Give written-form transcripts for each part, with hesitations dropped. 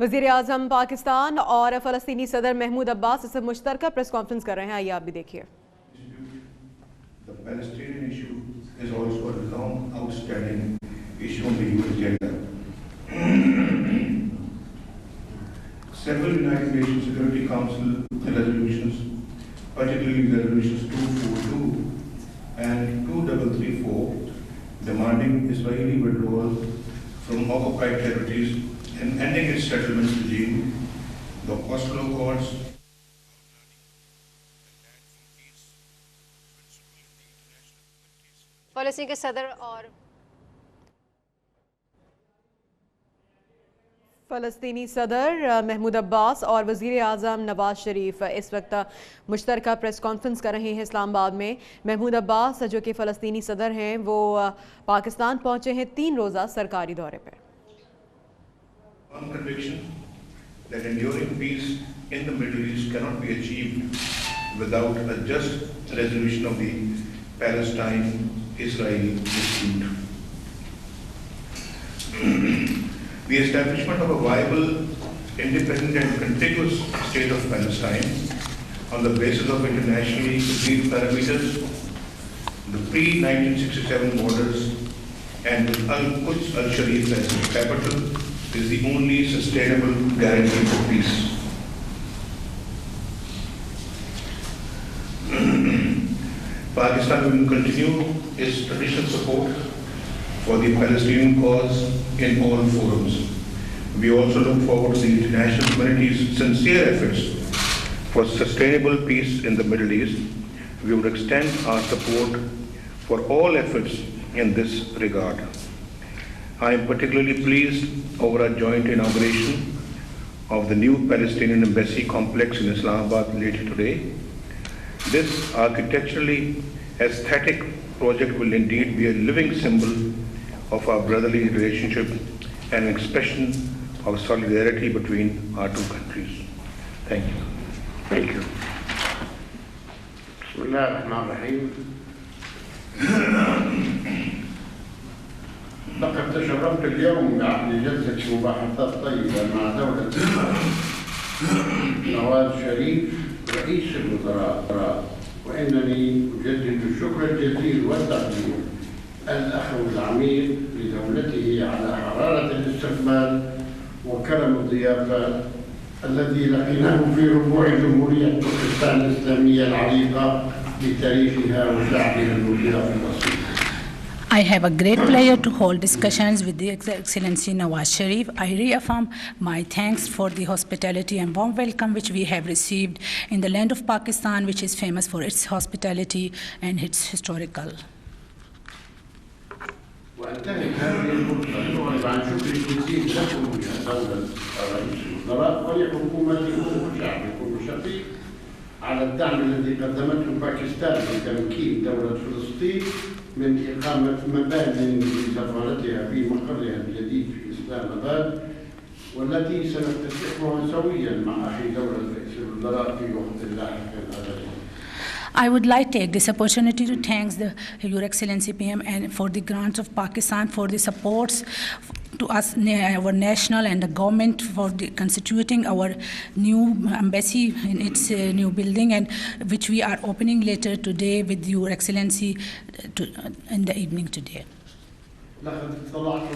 वज़ीर-ए-आज़म पाकिस्तान और फ़लस्तीनी सदर महमूद अब्बास इस मुश्तरका प्रेस कॉन्फ्रेंस कर रहे हैं, आइए आप भी देखिए। The Palestinian issue is also a long outstanding issue on the UN agenda. Several United Nations Security Council resolutions, particularly resolutions 242 and 2334, demanding Israeli withdrawal from occupied territories and ending its settlement regime, the Oslo Accords, फ़लस्तीन के सदर और फ़लस्तीनी सदर महमूद अब्बास और वज़ीर-ए-आज़म नवाज शरीफ इस वक्त मुश्तरका press conference कर रहे हैं इस्लामाबाद में। महमूद अब्बास जो कि फ़लस्तीनी सदर हैं वो पाकिस्तान पहुँचे हैं 3 रोज़ा सरकारी दौरे पर। One conviction that enduring peace in the Middle East cannot be achieved without a just resolution of the Palestine-Israeli dispute. The establishment of a viable, independent and contiguous state of Palestine on the basis of internationally agreed parameters, the pre-1967 borders and with Al-Quds al-Sharif as its capital is the only sustainable guarantee for peace. Pakistan will continue its traditional support for the Palestinian cause in all forums. We also look forward to the international community's sincere efforts for sustainable peace in the Middle East. We would extend our support for all efforts in this regard. I am particularly pleased over our joint inauguration of the new Palestinian Embassy complex in Islamabad later today. This architecturally aesthetic project will indeed be a living symbol of our brotherly relationship and an expression of solidarity between our two countries. Thank you. Thank you. Bismillah ar-Rahman ar-Rahim. لقد تشرفت اليوم بعقد جلسة مباحثات طيبة مع دولة نواز شريف رئيس الوزراء، وإنني أجدد الشكر الجزيل والتقدير الأخوي العميق لدولته على حرارة الاستقبال وكرم الضيافة الذي لقيناه في ربوع جمهورية تركستان الإسلامية العريقة بتاريخها وشعبها الوفي البسيط. I have a great pleasure to hold discussions with the Excellency Nawaz Sharif. I reaffirm my thanks for the hospitality and warm welcome which we have received in the land of Pakistan, which is famous for its hospitality and its historical. وأنتهز هذه الفرصة لأعرب عن شكري الجزيل لكم يا دولة رئيس الوزراء ولحكومتكم وشعبكم الشقيق على الدعم الذي قدمته باكستان لتمكين دولة فلسطين من إقامة مبانٍ لسفارتها في مقرها الجديد في إسلام آباد، والتي سنفتتحها سوياً مع أخي دولة رئيس الوزراء في وقت لاحق الأبد. I would like to take this opportunity to thank Your Excellency PM and for the grants of Pakistan, for the supports to us, our national and the government, for the constituting our new embassy in its new building, and which we are opening later today with Your Excellency in the evening today. لقد اطلعت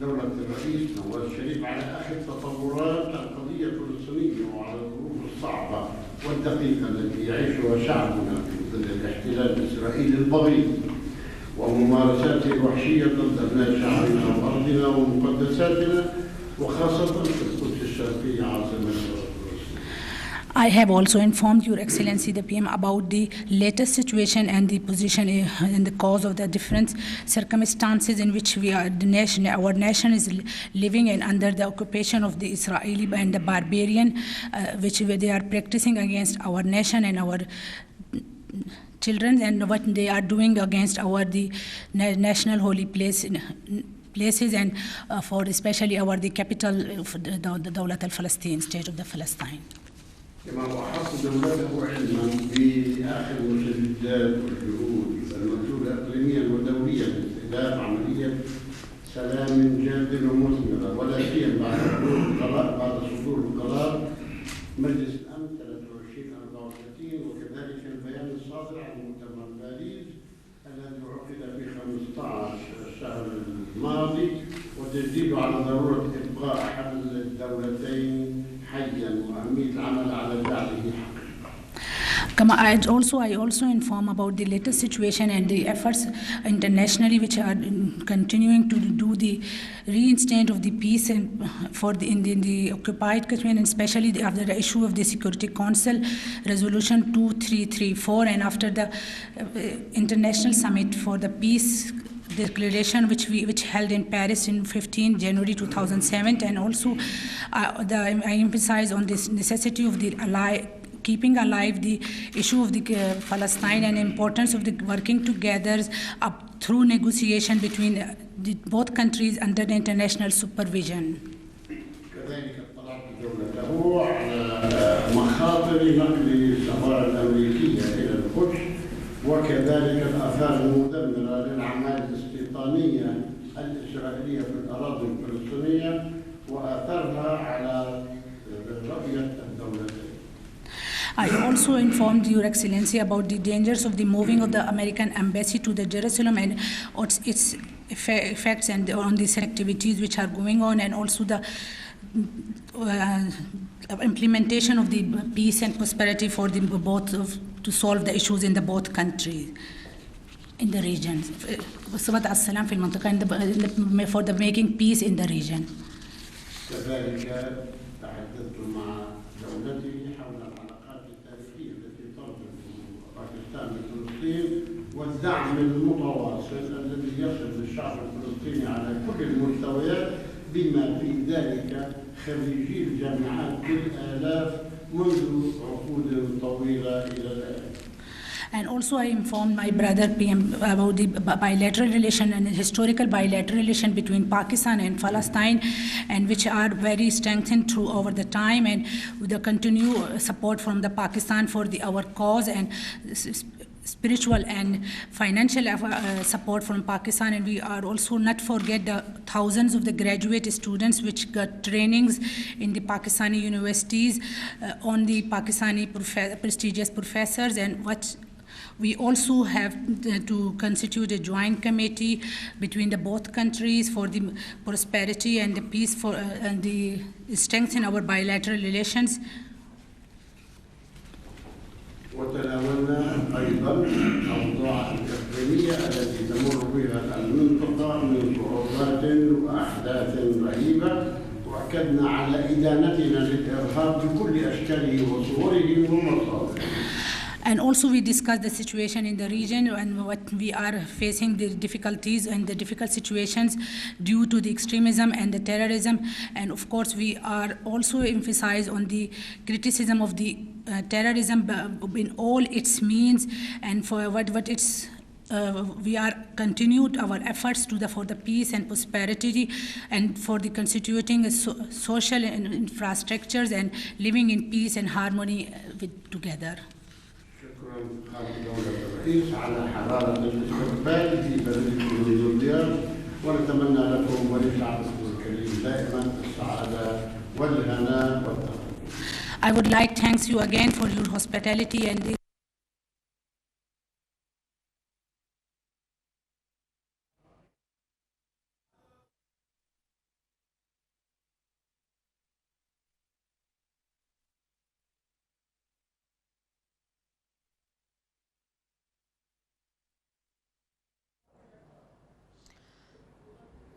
دولة الرئيس نواز شريف على آخر تطورات القضية الفلسطينية وعلى الظروف الصعبة والدقيقة التي يعيشها شعبنا في ظل الاحتلال الإسرائيلي البغيض وممارساته الوحشية ضد أبناء شعبنا وأرضنا ومقدساتنا وخاصة في القدس الشرقية عاصمة فلسطين. I have also informed Your Excellency the PM about the latest situation and the position and the cause of the different circumstances in which our nation is living and under the occupation of the Israeli and the barbarian which they are practicing against our nation and our children, and what they are doing against the national holy places and for especially the capital of the Dawlat al-Palestine, state of the Palestine. كما وأحاط دولته علما بآخر المستجدات والجهود المبذولة إقليميا ودوليا لاستهداف عملية سلام جاد ومثمرة، ولا سيما بعد صدور القرار مجلس الأمن 23/34، وكذلك البيان الصادر عن مؤتمر باريس الذي عقد في 15 الشهر الماضي، وتجديد على ضرورة إبقاء حل الدولتين حيا وأهمية العمل على جعله حقا. I also inform about the latest situation and the efforts internationally which are continuing to do the reinstate of the peace and in the occupied Kashmir, and especially after the issue of the Security Council Resolution 2334 and after the International Summit for the Peace Declaration which held in Paris in 15 January 2007, and also I emphasize on this necessity of the keeping alive the issue of the Palestine and importance of the working together up through negotiation between both countries under the international supervision. كذلك اطلعت دولته على مخاطر نقل السفارة الأمريكية إلى القدس، وكذلك الآثار المدمرة للأعمال الاستيطانية الإسرائيلية في الأراضي الفلسطينية وآثارها على رؤية الدولتين. I also informed Your Excellency about the dangers of the moving of the American embassy to the Jerusalem and its effects and on these activities which are going on, and also the implementation of the peace and prosperity for the both to solve the issues in the both countries in the region. For the making peace in the region. تحدثت مع دولتي حول العلاقات التاريخية التي تربط باكستان بفلسطين والدعم المتواصل الذي يصل للشعب الفلسطيني على كل المستويات، بما في ذلك خريجي الجامعات بالآلاف منذ عقود طويلة إلى الآن. And also I informed my brother PM about the bilateral relation and historical bilateral relation between Pakistan and Palestine, and which are very strengthened through over the time, and with the continued support from the Pakistan for our cause, and spiritual and financial support from Pakistan. And we are also not forget the thousands of the graduate students which got trainings in the Pakistani universities on the Pakistani prestigious professors, and what we also have to constitute a joint committee between the both countries for the prosperity and the peace and the strengthen our bilateral relations. وتناولنا أيضا الأوضاع الإقليمية التي تمر بها المنطقة من صعوبات وأحداث رهيبة، وأكدنا على إدانتنا للإرهاب بكل أشكاله وصوره ومصادره. And also we discussed the situation in the region and what we are facing, the difficulties and the difficult situations due to the extremism and the terrorism. And of course we are also emphasized on the criticism of the terrorism in all its means, and for what it's we are continued our efforts for the peace and prosperity and for the constituting social infrastructures and living in peace and harmony together. خالد دولة الرئيس على حرارة الاستقبال في بلدكم الزيار، ونتمنى لكم ولشعبكم الكريم دائما السعادة والهناء والتفوق. I would like to thank you again for your hospitality and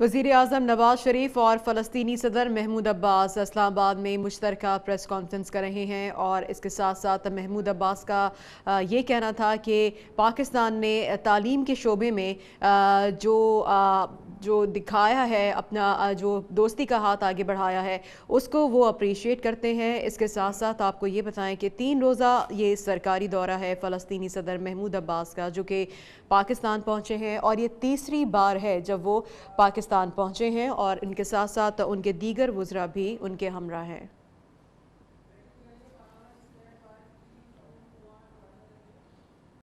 वज़ीर आज़म नवाज शरीफ और फ़लस्तीनी सदर महमूद अब्बास इस्लामाबाद में मुश्तरका press conference कर रहे हैं, और इसके साथ साथ महमूद अब्बास का ये कहना था कि पाकिस्तान ने तालीम के शोबे में जो दिखाया है, अपना जो दोस्ती का हाथ आगे बढ़ाया है, उसको वो अप्रिशिएट करते हैं। इसके साथ साथ आपको ये बताएं कि 3 रोज़ा ये सरकारी दौरा है फ़लस्तीनी सदर महमूद अब्बास का, जो कि पाकिस्तान पहुँचे हैं, और ये तीसरी बार है जब वो पाकिस्तान पहुँचे हैं, और इनके साथ साथ उनके दीगर वुज़रा भी उनके हमरा हैं।